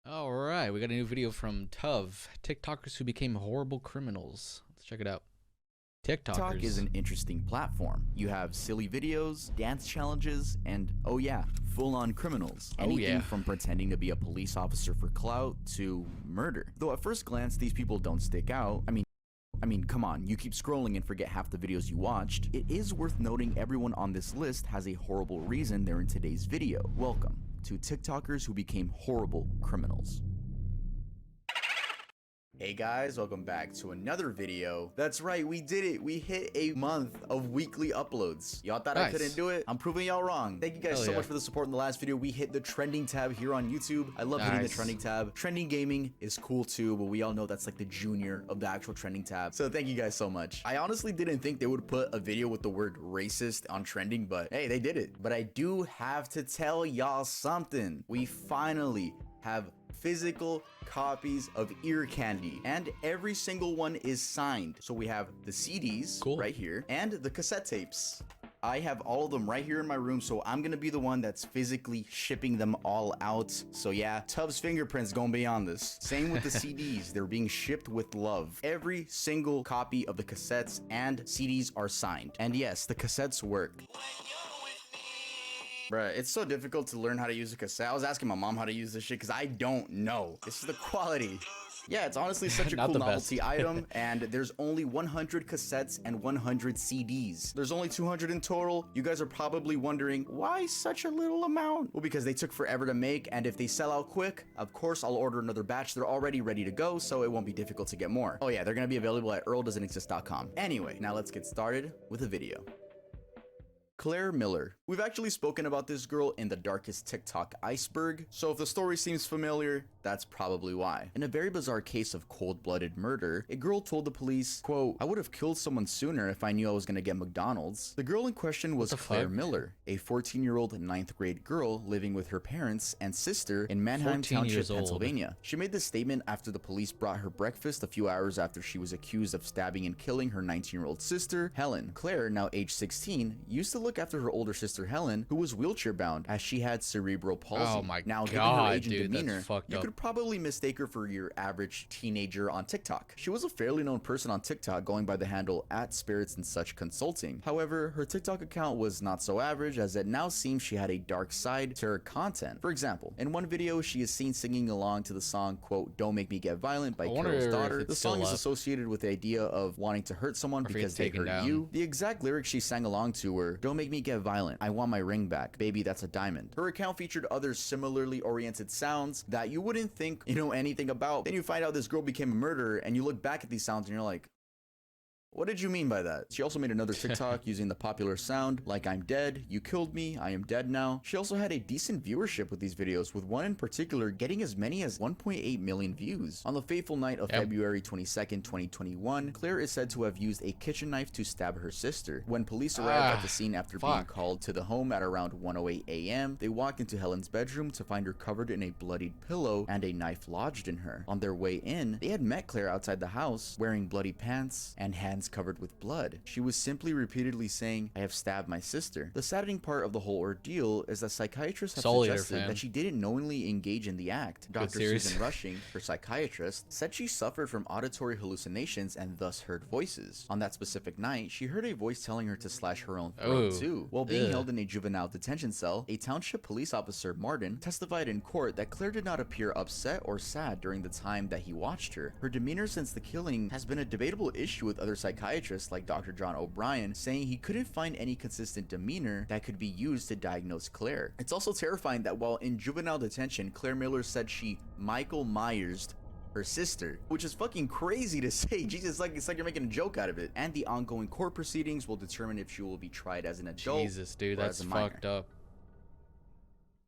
All right, we got a new video from Tuv. TikTokers who became horrible criminals. Let's check it out. TikTok is TikTokers. an interesting platform. You have silly videos, dance challenges, and oh yeah, full-on criminals. Anything from pretending to be a police officer for clout to murder. Though at first glance, these people don't stick out. I mean, come on, you keep scrolling and forget half the videos you watched. It is worth noting everyone on this list has a horrible reason they're in today's video. Welcome to TikTokers who became horrible criminals. Hey guys, welcome back to another video. That's right, we did it. We hit a month of weekly uploads. Y'all thought I couldn't do it? I'm proving y'all wrong. Thank you guys so much for the support in the last video. We hit the trending tab here on YouTube. I love hitting the trending tab. Trending gaming is cool too, but we all know that's like the junior of the actual trending tab. So thank you guys so much. I honestly didn't think they would put a video with the word racist on trending, but hey, they did it. But I do have to tell y'all something. We finally have physical copies of ear candy, and every single one is signed. So we have the CDs right here and the cassette tapes. I have all of them right here in my room, so I'm gonna be the one that's physically shipping them all out. So yeah, Tuv's fingerprints gonna be on this. Same with the CDs, they're being shipped with love. Every single copy of the cassettes and CDs are signed. And yes, the cassettes work. Bruh, it's so difficult to learn how to use a cassette. I was asking my mom how to use this shit because I don't know. This is the quality. Yeah, it's honestly such a cool novelty item, and there's only 100 cassettes and 100 CDs. There's only 200 in total. You guys are probably wondering, why such a little amount? Well, because they took forever to make, and if they sell out quick, of course, I'll order another batch. They're already ready to go, so it won't be difficult to get more. Oh yeah, they're gonna be available at earldoesn'texist.com. Anyway, now let's get started with the video. Claire Miller. We've actually spoken about this girl in the darkest TikTok iceberg, so if the story seems familiar, that's probably why. In a very bizarre case of cold-blooded murder, a girl told the police, quote, "I would have killed someone sooner if I knew I was gonna get McDonald's." The girl in question was Claire Miller, a 14-year-old 9th grade girl living with her parents and sister in Manheim Township, Pennsylvania. She made this statement after the police brought her breakfast a few hours after she was accused of stabbing and killing her 19-year-old sister, Helen. Claire, now age 16, used to look after her older sister Helen, who was wheelchair bound as she had cerebral palsy. Oh my now, given god, her age and dude, demeanor, you up. could probably mistake her for your average teenager on TikTok. She was a fairly known person on TikTok, going by the handle @spirits and such consulting. However, her TikTok account was not so average, as it now seems she had a dark side to her content. For example, in one video, she is seen singing along to the song, quote, "Don't Make Me Get Violent" by Carol's Daughter. The song is associated with the idea of wanting to hurt someone because they hurt you. The exact lyrics she sang along to were, "Don't make me get violent, I want my ring back, baby that's a diamond." Her account featured other similarly oriented sounds that you wouldn't think you know anything about. Then you find out this girl became a murderer, and you look back at these sounds and you're like, what did you mean by that? She also made another TikTok using the popular sound, like "I'm dead, you killed me, I am dead now." She also had a decent viewership with these videos, with one in particular getting as many as 1.8 million views. On the fateful night of February 22nd, 2021, Claire is said to have used a kitchen knife to stab her sister. When police arrived at the scene after being called to the home at around 1:08 a.m., they walked into Helen's bedroom to find her covered in a bloodied pillow and a knife lodged in her. On their way in, they had met Claire outside the house, wearing bloody pants and hands covered with blood. She was simply repeatedly saying, "I have stabbed my sister." The saddening part of the whole ordeal is that psychiatrists have suggested that she didn't knowingly engage in the act. Dr. Susan Rushing, her psychiatrist, said she suffered from auditory hallucinations and thus heard voices. On that specific night, she heard a voice telling her to slash her own throat too. While being held in a juvenile detention cell, a township police officer, Martin, testified in court that Claire did not appear upset or sad during the time that he watched her. Her demeanor since the killing has been a debatable issue, with other psychiatrists like Dr. John O'Brien saying he couldn't find any consistent demeanor that could be used to diagnose Claire. It's also terrifying that while in juvenile detention, Claire Miller said she Michael Myers'd her sister, which is fucking crazy to say. Jesus, it's like you're making a joke out of it. And the ongoing court proceedings will determine if she will be tried as an adult. Jesus, dude, that's fucked up.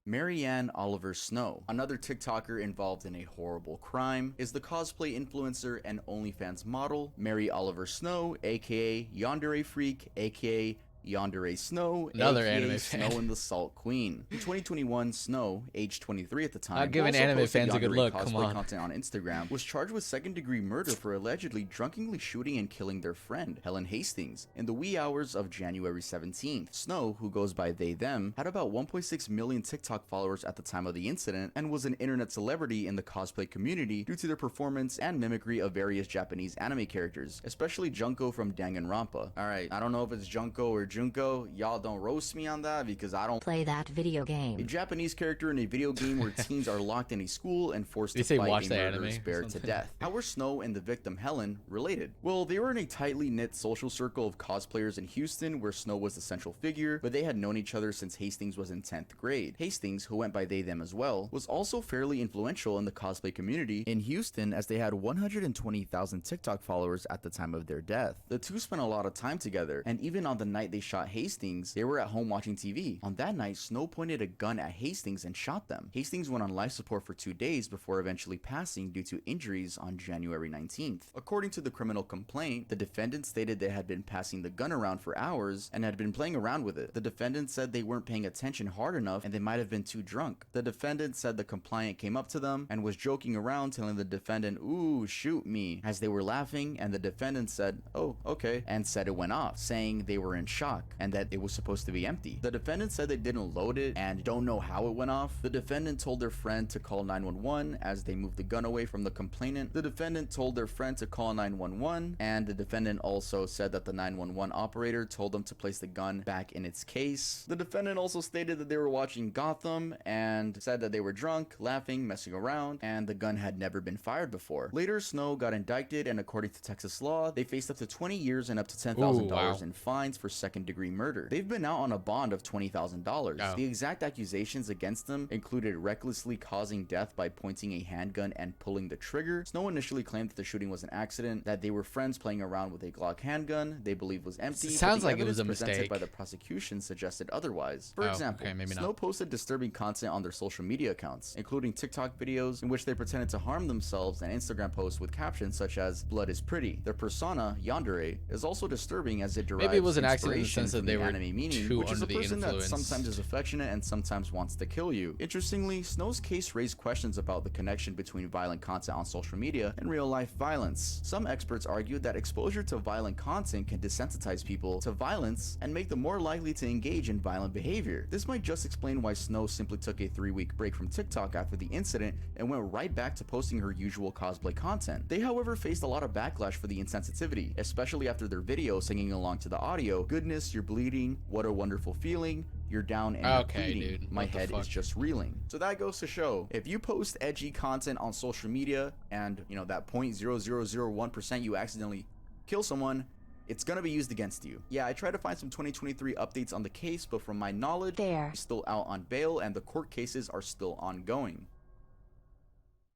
Marianne Oliver Snow, another TikToker involved in a horrible crime, is the cosplay influencer and OnlyFans model Mary Oliver Snow, aka Yandere Freak, aka Yandere Snow, Another aka anime Snow fan. and the Salt Queen. In 2021, Snow, aged 23 at the time, Not giving who also anime posted fans a good Yandere look, cosplay come on. content on Instagram, was charged with second-degree murder for allegedly drunkenly shooting and killing their friend, Helen Hastings, in the wee hours of January 17th. Snow, who goes by they them, had about 1.6 million TikTok followers at the time of the incident and was an internet celebrity in the cosplay community due to their performance and mimicry of various Japanese anime characters, especially Junko from Danganronpa. Alright, I don't know if it's Junko or Junko, y'all don't roast me on that because I don't play that video a game. Japanese character in a video game where teens are locked in a school and forced They to say fight watch a the murderous anime or bear to something. death. How were Snow and the victim Helen related? Well, they were in a tightly knit social circle of cosplayers in Houston where Snow was the central figure, but they had known each other since Hastings was in 10th grade. Hastings, who went by they them as well, was also fairly influential in the cosplay community in Houston as they had 120,000 TikTok followers at the time of their death. The two spent a lot of time together, and even on the night they shot Hastings, they were at home watching TV. On that night, Snow pointed a gun at Hastings and shot them. Hastings went on life support for 2 days before eventually passing due to injuries on January 19th. According to the criminal complaint, the defendant stated they had been passing the gun around for hours and had been playing around with it. The defendant said they weren't paying attention hard enough and they might have been too drunk. The defendant said the compliant came up to them and was joking around, telling the defendant, "Ooh, shoot me," as they were laughing, and the defendant said, "Oh, okay," and said it went off, saying they were in shock and that it was supposed to be empty. The defendant said they didn't load it and don't know how it went off. The defendant told their friend to call 911 as they moved the gun away from the complainant. The defendant told their friend to call 911, and the defendant also said that the 911 operator told them to place the gun back in its case. The defendant also stated that they were watching Gotham and said that they were drunk, laughing, messing around, and the gun had never been fired before. Later, Snow got indicted, and according to Texas law, they faced up to 20 years and up to $10,000 Ooh, wow. in fines for second-degree murder. They've been out on a bond of $20,000. Oh. The exact accusations against them included recklessly causing death by pointing a handgun and pulling the trigger. Snow initially claimed that the shooting was an accident, that they were friends playing around with a Glock handgun they believed was empty. Sounds but the like it was a evidence presented mistake. by the prosecution suggested otherwise. For Oh, example, okay, maybe not. Snow posted disturbing content on their social media accounts, including TikTok videos in which they pretended to harm themselves and Instagram posts with captions such as "Blood is pretty." Their persona, Yandere, is also disturbing as it derives Maybe it was an accident in the inspiration sense that from they the were anime meaning, too which is a under the person that influence. sometimes is affectionate and sometimes wants to kill you. Interestingly, Snow's case raised questions about the connection between violent content on social media and real-life violence. Some experts argued that exposure to violent content can desensitize people to violence and make them more likely to engage in violent behavior. This might just explain why Snow simply took a 3-week break from TikTok after the incident and went right back to posting her usual cosplay content. They, however, faced a lot of backlash for the insensitivity, especially after their video singing along to the audio, "Goodness, you're bleeding, what a wonderful feeling, you're down and Okay, you're bleeding. dude, My what the head fuck?" is just reeling." So that goes to show, if you post edgy content on social media and, you know, that 0.0001% you accidentally kill someone, it's gonna be used against you. Yeah, I tried to find some 2023 updates on the case, but from my knowledge, There. he's still out on bail and the court cases are still ongoing.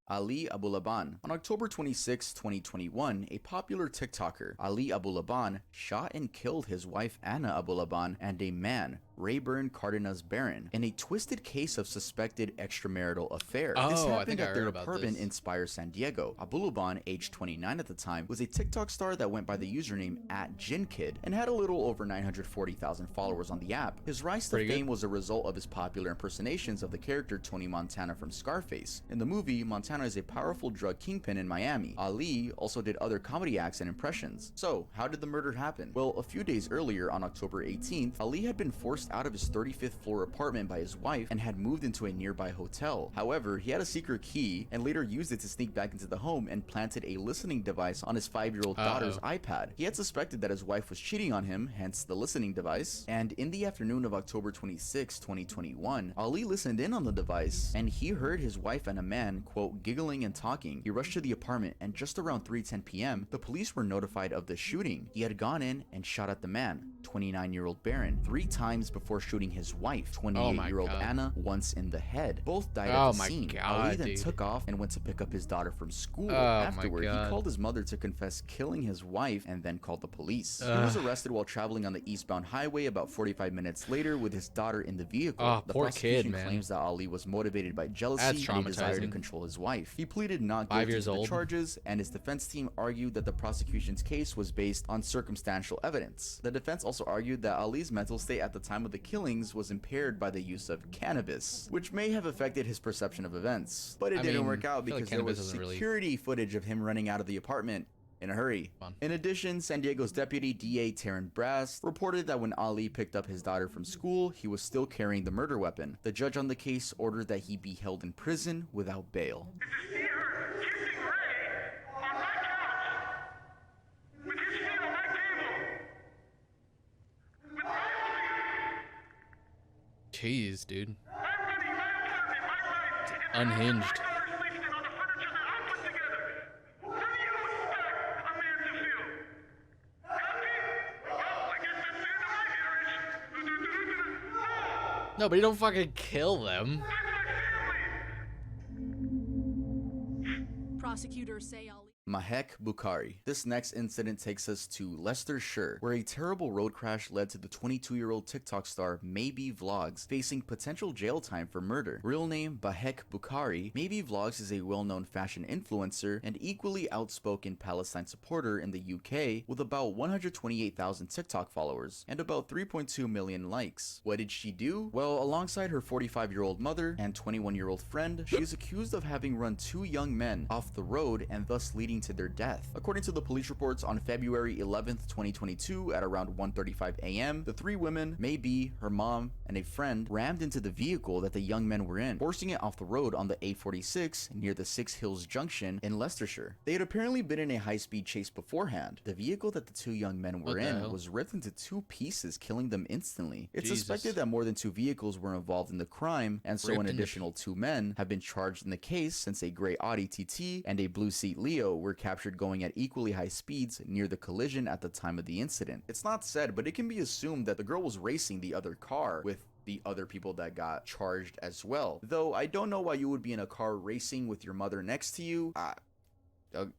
Ali Abulaban. On October 26, 2021, a popular TikToker, Ali Abulaban, shot and killed his wife Anna Abulaban and a man, Rayburn Cardenas Barron, in a twisted case of suspected extramarital affair. This Oh, I happened think I at their heard about apartment this. in Spire, San Diego. Abulaban, aged 29 at the time, was a TikTok star that went by the username @JinKid and had a little over 940,000 followers on the app. His rise to Pretty good. fame was a result of his popular impersonations of the character Tony Montana from Scarface. In the movie, Montana is a powerful drug kingpin in Miami. Ali also did other comedy acts and impressions. So, how did the murder happen? Well, a few days earlier, on October 18th, Ali had been forced out of his 35th floor apartment by his wife and had moved into a nearby hotel. However, he had a secret key and later used it to sneak back into the home and planted a listening device on his 5-year-old daughter's iPad. He had suspected that his wife was cheating on him, hence the listening device, and in the afternoon of October 26, 2021, Ali listened in on the device and he heard his wife and a man, quote, giggling and talking. He rushed to the apartment and just around 3:10 p.m., the police were notified of the shooting. He had gone in and shot at the man, 29-year-old Barron, 3 times before shooting his wife, 28-year-old God. Anna, once in the head. Both died Oh at the my scene. God, Ali then dude. took off and went to pick up his daughter from school. Oh my Afterward, he God. called his mother to confess killing his wife and then called the police. He was arrested while traveling on the eastbound highway about 45 minutes later with his daughter in the vehicle. Oh, The poor prosecution kid, man. claims that Ali was motivated by jealousy That's and a desire to traumatizing. control his wife. He pleaded not 5 guilty years to the old. charges, and his defense team argued that the prosecution's case was based on circumstantial evidence. The defense also also argued that Ali's mental state at the time of the killings was impaired by the use of cannabis, which may have affected his perception of events. But it didn't work out because there was security footage of him running out of the apartment in a hurry. In addition, San Diego's deputy DA Taryn Brast reported that when Ali picked up his daughter from school, he was still carrying the murder weapon. The judge on the case ordered that he be held in prison without bail. Jeez, dude. Unhinged. No, but you don't fucking kill them. Prosecutors say Ali. Mahek Bukhari. This next incident takes us to Leicestershire, where a terrible road crash led to the 22-year-old TikTok star Maybe Vlogs facing potential jail time for murder. Real name Mahek Bukhari, Maybe Vlogs is a well-known fashion influencer and equally outspoken Palestine supporter in the UK with about 128,000 TikTok followers and about 3.2 million likes. What did she do? Well, alongside her 45-year-old mother and 21-year-old friend, she is accused of having run two young men off the road and thus leading to their death. According to the police reports, on February 11th, 2022 at around 1:35 a.m., the three women, Maybe, her mom, and a friend, rammed into the vehicle that the young men were in, forcing it off the road on the A46 near the Six Hills Junction in Leicestershire. They had apparently been in a high-speed chase beforehand. The vehicle that the two young men were in was ripped into two pieces, killing them instantly. It's suspected that more than two vehicles were involved in the crime, and so an additional two men have been charged in the case since a gray Audi TT and a blue Seat Leo were captured going at equally high speeds near the collision at the time of the incident. It's not said, but it can be assumed that the girl was racing the other car with the other people that got charged as well. Though I don't know why you would be in a car racing with your mother next to you.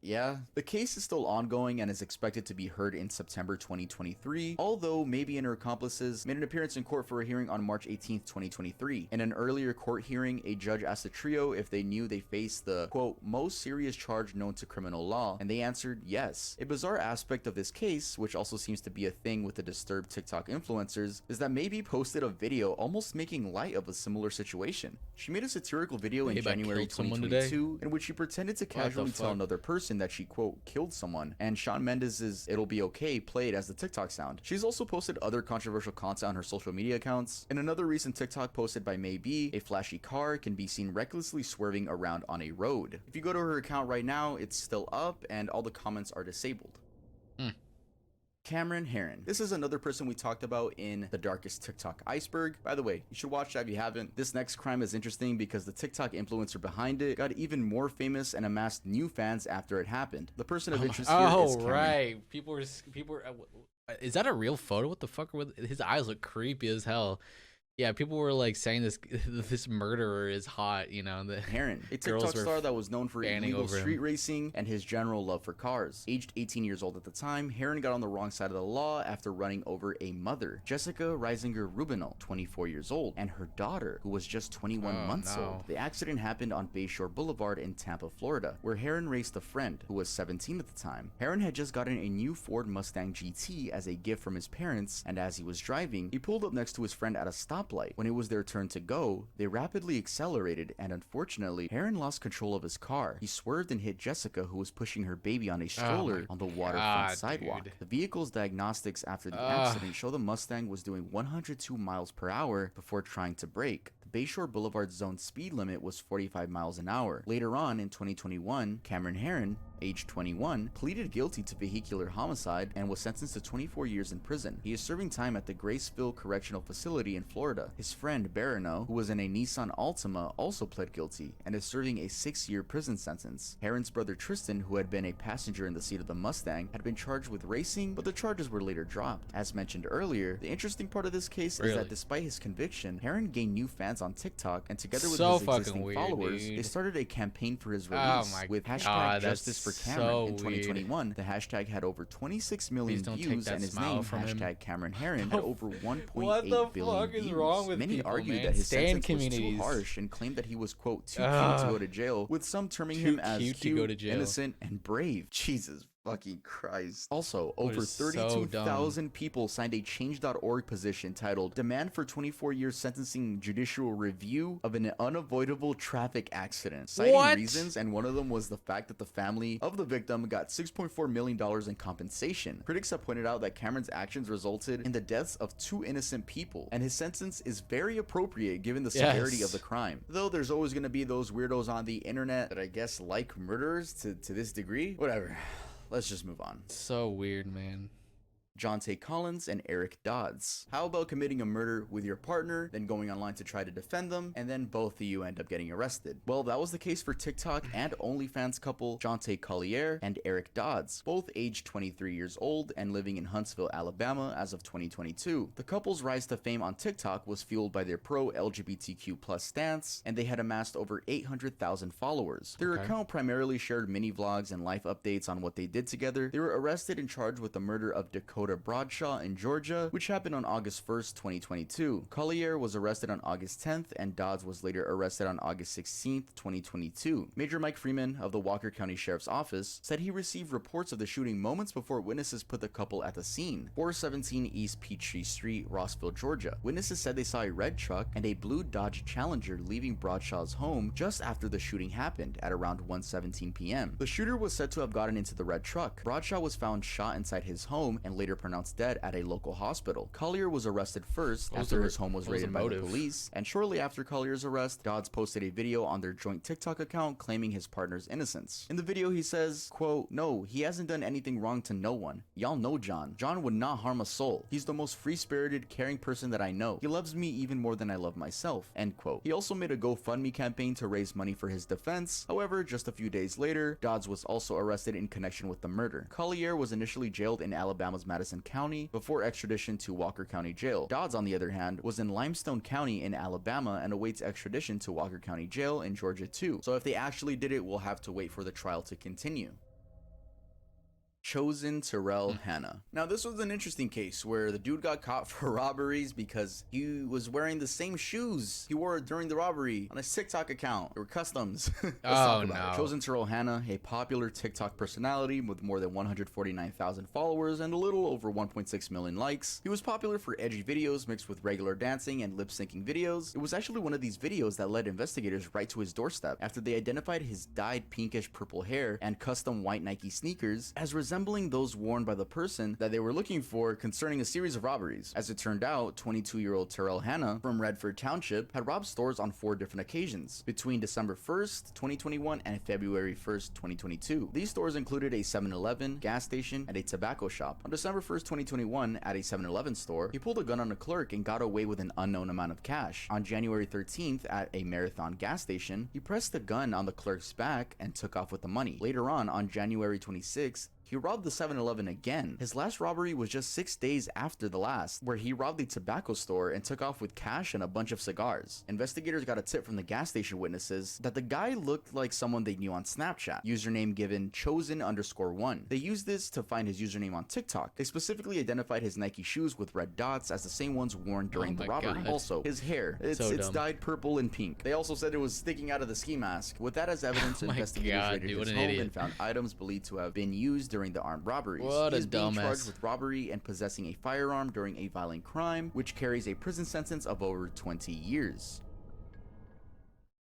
Yeah. The case is still ongoing and is expected to be heard in September 2023, although Maybe and her accomplices made an appearance in court for a hearing on March 18th, 2023. In an earlier court hearing, a judge asked the trio if they knew they faced the, quote, most serious charge known to criminal law, and they answered yes. A bizarre aspect of this case, which also seems to be a thing with the disturbed TikTok influencers, is that Maybe posted a video almost making light of a similar situation. She made a satirical video in January 2022 in which she pretended to casually tell another person that she, quote, killed someone, and Shawn Mendes' It'll Be Okay played as the TikTok sound. She's also posted other controversial content on her social media accounts. In another recent TikTok posted by Maybe, a flashy car can be seen recklessly swerving around on a road. If you go to her account right now, it's still up and all the comments are disabled. Cameron Herron. This is another person we talked about in The Darkest TikTok Iceberg. By the way, you should watch that if you haven't. This next crime is interesting because the TikTok influencer behind it got even more famous and amassed new fans after it happened. The person of interest here is Cameron. Right. People were. Is that a real photo? What the fuck? His eyes look creepy as hell. Yeah, people were like saying this murderer is hot, you know. The Herron, a TikTok star that was known for illegal street racing and his general love for cars. Aged 18 years old at the time, Herron got on the wrong side of the law after running over a mother, Jessica Reisinger Rubinal, 24 years old, and her daughter, who was just 21 months old. The accident happened on Bayshore Boulevard in Tampa, Florida, where Herron raced a friend who was 17 at the time. Herron had just gotten a new Ford Mustang GT as a gift from his parents, and as he was driving, he pulled up next to his friend at a stoplight. When it was their turn to go, they rapidly accelerated, and unfortunately, Herron lost control of his car. He swerved and hit Jessica, who was pushing her baby on a stroller on the waterfront sidewalk. The vehicle's diagnostics after the accident show the Mustang was doing 102 miles per hour before trying to brake. Bayshore Boulevard zone speed limit was 45 miles an hour. Later on in 2021, Cameron Herron, age 21, pleaded guilty to vehicular homicide and was sentenced to 24 years in prison. He is serving time at the Graceville Correctional Facility in Florida. His friend Barano, who was in a Nissan Altima, also pled guilty and is serving a 6-year prison sentence. Herron's brother Tristan, who had been a passenger in the seat of the Mustang, had been charged with racing, but the charges were later dropped. As mentioned earlier, the interesting part of this case is that despite his conviction, Herron gained new fans on TikTok, and together with his existing followers, they started a campaign for his release with hashtag Justice for Cameron. In 2021, the hashtag had over 26 million views, and his name, hashtag Cameron Herron, had over 1.8 billion views. Many argued that his sentence was too harsh and claimed that he was, quote, too cute to go to jail, with some terming him as cute, innocent, and brave. Jesus Fucking Christ. Also, What over is so dumb. 32,000 people signed a change.org petition titled Demand for 24 Years Sentencing Judicial Review of an Unavoidable Traffic Accident, citing What? reasons, and one of them was the fact that the family of the victim got $6.4 million in compensation. Critics have pointed out that Cameron's actions resulted in the deaths of 2 innocent people, and his sentence is very appropriate given the severity of the crime. Though there's always going to be those weirdos on the internet that I guess like murderers to this degree. Whatever. Let's just move on. So weird, man. Jonte Collins and Eric Dodds. How about committing a murder with your partner, then going online to try to defend them, and then both of you end up getting arrested? Well, that was the case for TikTok and OnlyFans couple Jonte Collier and Eric Dodds, both aged 23 years old and living in Huntsville, Alabama as of 2022. The couple's rise to fame on TikTok was fueled by their pro-LGBTQ+ stance, and they had amassed over 800,000 followers. Their account primarily shared mini vlogs and life updates on what they did together. They were arrested and charged with the murder of Dakota Bradshaw in Georgia, which happened on August 1st, 2022. Collier was arrested on August 10th, and Dodds was later arrested on August 16th, 2022. Major Mike Freeman of the Walker County Sheriff's Office said he received reports of the shooting moments before witnesses put the couple at the scene. 417 East Peachtree Street, Rossville, Georgia. Witnesses said they saw a red truck and a blue Dodge Challenger leaving Bradshaw's home just after the shooting happened at around 1:17 p.m. The shooter was said to have gotten into the red truck. Bradshaw was found shot inside his home and later pronounced dead at a local hospital. Collier was arrested first after his home was raided by the police, and shortly after Collier's arrest, Dodds posted a video on their joint TikTok account claiming his partner's innocence. In the video, he says, quote, "No, he hasn't done anything wrong to no one. Y'all know John. John would not harm a soul. He's the most free-spirited, caring person that I know. He loves me even more than I love myself." End quote. He also made a GoFundMe campaign to raise money for his defense. However, just a few days later, Dodds was also arrested in connection with the murder. Collier was initially jailed in Alabama's Madison County before extradition to Walker County Jail. Dodds, on the other hand, was in Limestone County in Alabama and awaits extradition to Walker County Jail in Georgia too. So if they actually did it, we'll have to wait for the trial to continue. Chosen Terrell Hanna. Now, this was an interesting case where the dude got caught for robberies because he was wearing the same shoes he wore during the robbery on his TikTok account. They were customs. Let's talk about it. Chosen Terrell Hanna, a popular TikTok personality with more than 149,000 followers and a little over 1.6 million likes. He was popular for edgy videos mixed with regular dancing and lip-syncing videos. It was actually one of these videos that led investigators right to his doorstep after they identified his dyed pinkish purple hair and custom white Nike sneakers as resembling those worn by the person that they were looking for concerning a series of robberies. As it turned out, 22-year-old Terrell Hanna from Redford Township had robbed stores on 4 different occasions between December 1st, 2021 and February 1st, 2022. These stores included a 7-Eleven, gas station, and a tobacco shop. On December 1st, 2021, at a 7-Eleven store, he pulled a gun on a clerk and got away with an unknown amount of cash. On January 13th, at a Marathon gas station, he pressed the gun on the clerk's back and took off with the money. Later on January 26th, he robbed the 7-Eleven again. His last robbery was just 6 days after the last, where he robbed a tobacco store and took off with cash and a bunch of cigars. Investigators got a tip from the gas station witnesses that the guy looked like someone they knew on Snapchat. Username given chosen_1. They used this to find his username on TikTok. They specifically identified his Nike shoes with red dots as the same ones worn during the robbery. God. Also, his hair. It's dyed purple and pink. They also said it was sticking out of the ski mask. With that as evidence, investigators raided his home and found items believed to have been used during the armed robberies. What he is a being dumbass. charged with robbery and possessing a firearm during a violent crime, which carries a prison sentence of over 20 years.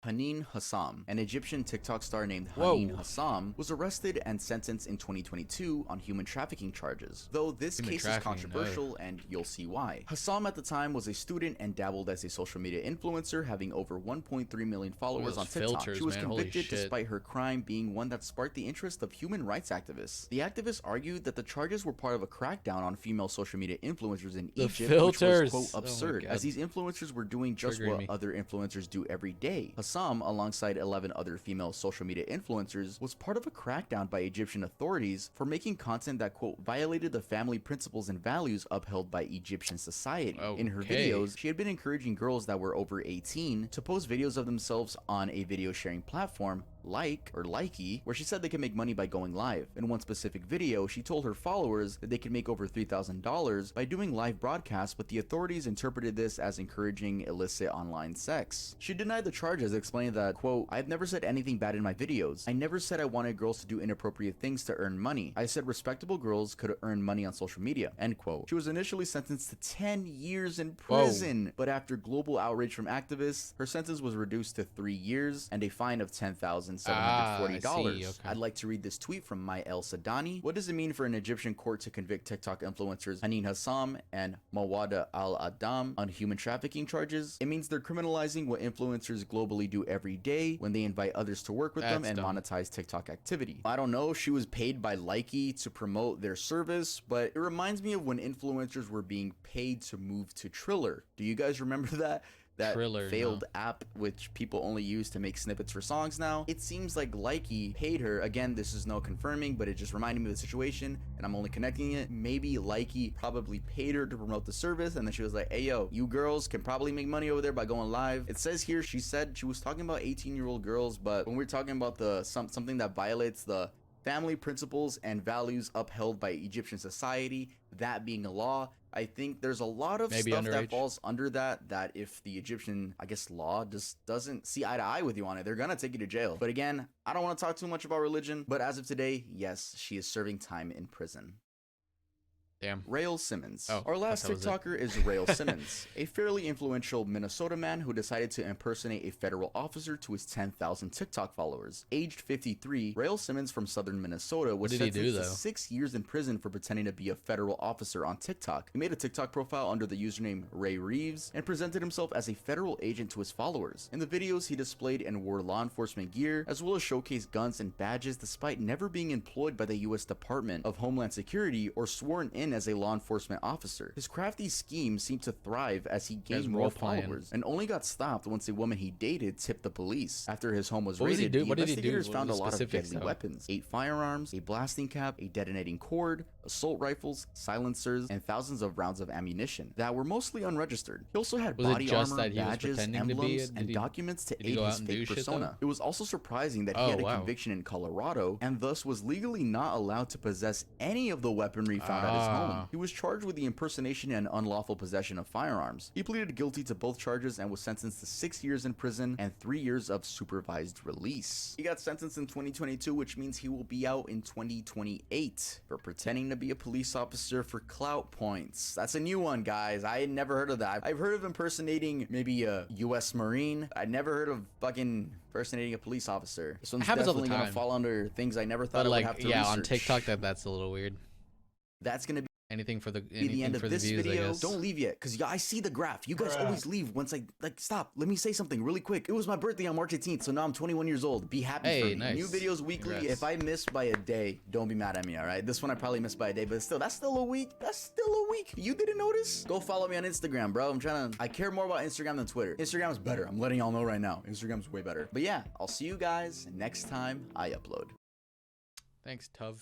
Haneen Hassam, an Egyptian TikTok star named Haneen Hassam, was arrested and sentenced in 2022 on human trafficking charges. Though this case is controversial, and you'll see why. Hassam at the time was a student and dabbled as a social media influencer, having over 1.3 million followers on TikTok. She was convicted despite her crime being one that sparked the interest of human rights activists. The activists argued that the charges were part of a crackdown on female social media influencers in Egypt, which was, quote, absurd, as these influencers were doing just what other influencers do every day. Hassam, alongside 11 other female social media influencers, was part of a crackdown by Egyptian authorities for making content that, quote, violated the family principles and values upheld by Egyptian society. In her videos, she had been encouraging girls that were over 18 to post videos of themselves on a video sharing platform Likey, where she said they can make money by going live. In one specific video, she told her followers that they could make over $3,000 by doing live broadcasts, but the authorities interpreted this as encouraging illicit online sex. She denied the charges, explaining that, quote, "I've never said anything bad in my videos. I never said I wanted girls to do inappropriate things to earn money. I said respectable girls could earn money on social media," end quote. She was initially sentenced to 10 years in prison, but after global outrage from activists, her sentence was reduced to 3 years and a fine of $10,740. Okay. I'd like to read this tweet from My El Sadani. What does it mean for an Egyptian court to convict TikTok influencers Haneen Hassam and Mawada Al-Adam on human trafficking charges? It means they're criminalizing what influencers globally do every day when they invite others to work with them and monetize TikTok activity. I don't know if she was paid by Likey to promote their service, but it reminds me of when influencers were being paid to move to Triller. Do you guys remember that? That Triller, failed app which people only use to make snippets for songs now? It seems like Likey paid her. Again, this is no confirming, but it just reminded me of the situation and I'm only connecting it. Maybe Likey probably paid her to promote the service and then she was like, hey yo, you girls can probably make money over there by going live. It says here she said she was talking about 18-year-old girls, but when we're talking about the something that violates the family principles and values upheld by Egyptian society, that being a law, I think there's a lot of maybe stuff underage that falls under that if the Egyptian, I guess, law just doesn't see eye to eye with you on it, they're gonna take you to jail. But again, I don't want to talk too much about religion, but as of today, yes, she is serving time in prison. Damn. Rael Simmons. Oh, our last TikToker is Rael Simmons, a fairly influential Minnesota man who decided to impersonate a federal officer to his 10,000 TikTok followers. Aged 53, Rael Simmons from southern Minnesota was sentenced to 6 years in prison for pretending to be a federal officer on TikTok. He made a TikTok profile under the username Ray Reeves and presented himself as a federal agent to his followers. In the videos, he displayed and wore law enforcement gear, as well as showcased guns and badges despite never being employed by the U.S. Department of Homeland Security or sworn in as a law enforcement officer. His crafty scheme seemed to thrive as he gained more followers and only got stopped once a woman he dated tipped the police. After his home was raided, the investigators found a lot of deadly weapons, 8 firearms, a blasting cap, a detonating cord, assault rifles, silencers, and thousands of rounds of ammunition that were mostly unregistered. He also had body armor, badges, emblems, and documents to aid his fake persona. It was also surprising that he had a conviction in Colorado and thus was legally not allowed to possess any of the weaponry found at his home. He was charged with the impersonation and unlawful possession of firearms. He pleaded guilty to both charges and was sentenced to 6 years in prison and 3 years of supervised release. He got sentenced in 2022, which means he will be out in 2028 for pretending to be a police officer for clout points. That's a new one, guys. I had never heard of that. I've heard of impersonating maybe a U.S. Marine. I never heard of fucking impersonating a police officer. This one's definitely gonna fall under things I never thought I would have to research. On TikTok, that's a little weird. That's gonna be anything for the end of this video. Don't leave yet, because I see the graph. You guys always leave once stop. Let me say something really quick. It was my birthday on March 18th, so now I'm 21 years old. Be happy for me. Nice. New videos weekly. Congrats. If I miss by a day, don't be mad at me, all right? This one I probably missed by a day, but still, that's still a week. That's still a week. You didn't notice? Go follow me on Instagram, bro. I care more about Instagram than Twitter. Instagram's better. I'm letting y'all know right now. Instagram's way better. But yeah, I'll see you guys next time I upload. Thanks, Tuv.